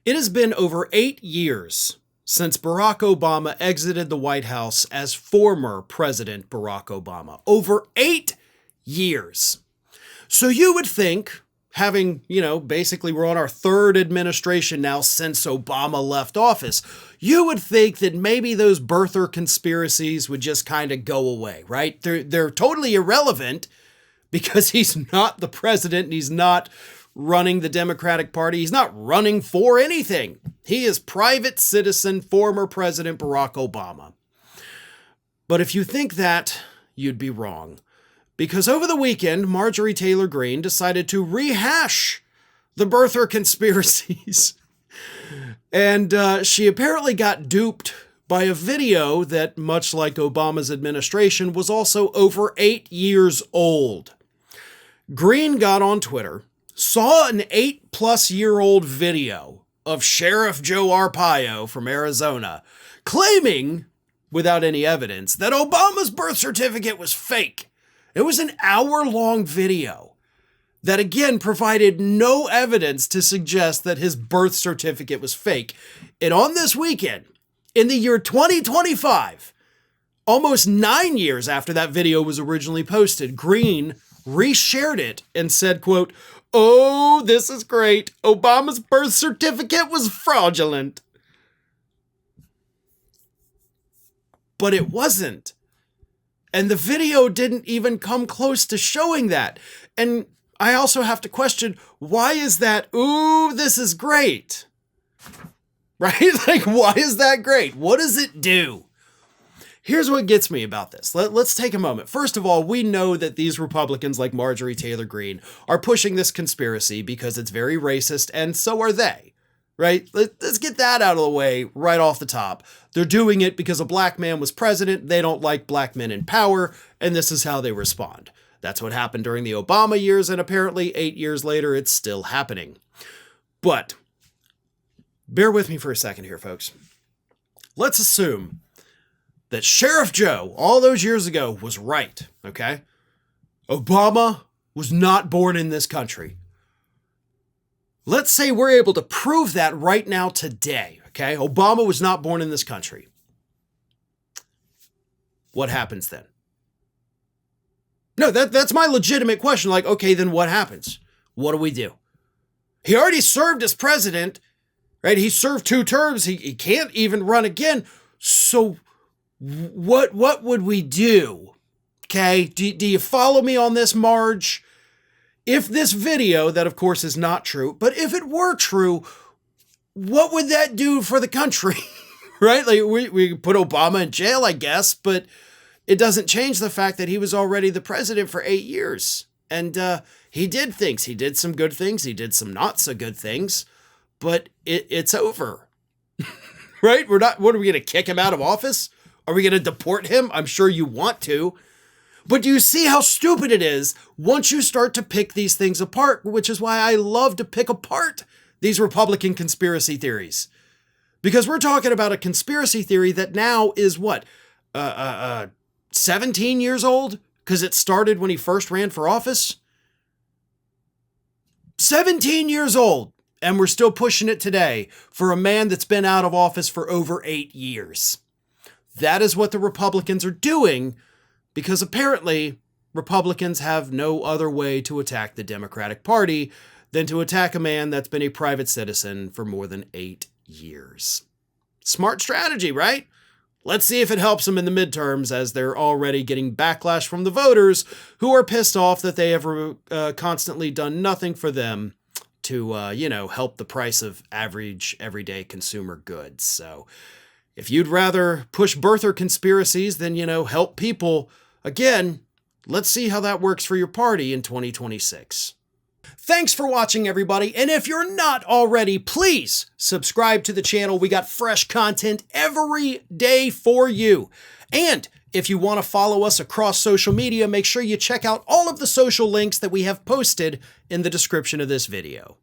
It has been over 8 years since Barack Obama exited the White House as former President Barack Obama. Over 8 years. So you would think, having, basically we're on our third administration now since Obama left office, you would think that maybe those birther conspiracies would just kind of go away, right? They're totally irrelevant because he's not the president and he's not running the Democratic Party. He's not running for anything. He is private citizen, former President Barack Obama. But if you think that, you'd be wrong. Because over the weekend, Marjorie Taylor Greene decided to rehash the birther conspiracies. And she apparently got duped by a video that, much like Obama's administration, was also over 8 years old. Greene got on Twitter, saw an 8-plus-year-old video of Sheriff Joe Arpaio from Arizona claiming, without any evidence, that Obama's birth certificate was fake. It was an hour-long video that, again, provided no evidence to suggest that his birth certificate was fake. And on this weekend, in the year 2025, almost 9 years after that video was originally posted, Greene reshared it and said, quote, "Oh, this is great. Obama's birth certificate was fraudulent." But it wasn't. And the video didn't even come close to showing that. And I also have to question, why is that, "Ooh, this is great"? Right? Like, why is that great? What does it do? Here's what gets me about this. Let's take a moment. First of all, we know that these Republicans like Marjorie Taylor Greene are pushing this conspiracy because it's very racist, and so are they, right? Let's get that out of the way right off the top. They're doing it because a black man was president. They don't like black men in power, and this is how they respond. That's what happened during the Obama years, and apparently 8 years later, it's still happening. But bear with me for a second here, folks. Let's assume that Sheriff Joe, all those years ago, was right, okay? Obama was not born in this country. Let's say we're able to prove that right now today, okay? Obama was not born in this country. What happens then? No, that's my legitimate question. Like, okay, then what happens? What do we do? He already served as president, right? He served 2 terms. He can't even run again. So what would we do? Okay, do you follow me on this, Marge? If this video, that of course is not true, but if it were true, what would that do for the country? Right? Like we put Obama in jail, I guess, but it doesn't change the fact that he was already the president for 8 years. And he did things. He did some good things. He did some not so good things, but it's over. Right? What are we going to kick him out of office? Are we going to deport him? I'm sure you want to. But do you see how stupid it is once you start to pick these things apart, which is why I love to pick apart these Republican conspiracy theories. Because we're talking about a conspiracy theory that now is what? 17 years old? Because it started when he first ran for office? 17 years old. And we're still pushing it today for a man that's been out of office for over 8 years. That is what the Republicans are doing because apparently Republicans have no other way to attack the Democratic Party than to attack a man that's been a private citizen for more than 8 years. Smart strategy, right? Let's see if it helps them in the midterms as they're already getting backlash from the voters who are pissed off that they have constantly done nothing for them to, help the price of average everyday consumer goods. So if you'd rather push birther conspiracies than, help people, again, let's see how that works for your party in 2026. Thanks for watching, everybody. And if you're not already, please subscribe to the channel. We got fresh content every day for you. And if you want to follow us across social media, make sure you check out all of the social links that we have posted in the description of this video.